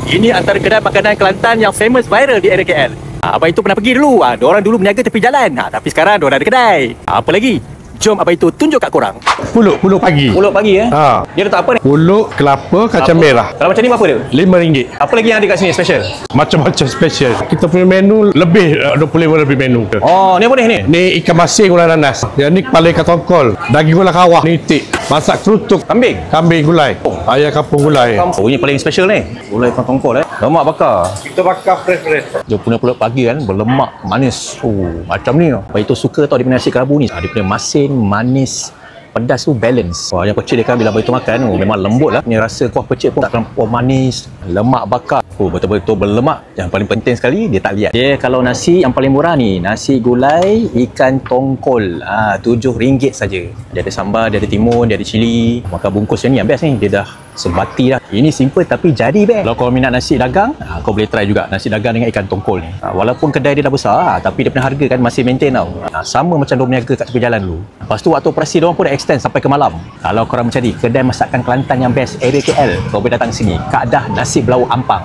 Ini antara kedai makanan Kelantan yang famous viral di area KL. Abang itu pernah pergi dulu. Diorang dulu berniaga tepi jalan. Tapi sekarang diorang ada kedai. Apa lagi? Jom Abang itu tunjuk kat korang. Pulut pagi. Pulut pagi Dia letak apa ni? Pulut, kelapa, kacang merah. Kalau macam ni berapa dia? RM5. Apa lagi yang ada kat sini special? Macam-macam special. Kita punya menu lebih 25 lebih menu. Oh, ni apa ni? Ni ikan masin gulai nanas. Yang ni kepala ikan tongkol. Daging gulai kawah. Ni itik. Masak kerutuk. Kambing? Kambing gulai. Ayam kampung gulai. Oh, ini paling special ni. Gulai ikan tongkol Lemak bakar. Kita bakar fresh. Dia punya pulut pagi kan berlemak, manis. Macam ni. Abang itu suka tau dia punya nasi kerabu ni. Dia punya masin, manis, pedas tu balance. Yang pecik dia kan bila Abang itu makan memang lembut lah. Punya rasa kuah pecik pun tak terlampau manis. Lemak bakar. Betul-betul berlemak. Yang paling penting sekali dia tak liat. Dia kalau nasi yang paling murah ni, nasi gulai ikan tongkol. RM7 saja. Dia ada sambal, dia ada timun, dia ada cili. Makan bungkus yang ni yang best ni. Dia dah sebati dah. Ini simple tapi jadi best. Kalau kau minat nasi dagang, kau boleh try juga nasi dagang dengan ikan tongkol ni. Walaupun kedai dia dah besar, tapi dia punya harga kan masih maintain tau. Sama macam diorang berniaga kat tepi jalan dulu. Lepas tu waktu operasi diorang pun dah extend sampai ke malam. Kalau korang mencari kedai masakan Kelantan yang best area KL, kau boleh datang sini. Kaedah Nasi Belau Ampang.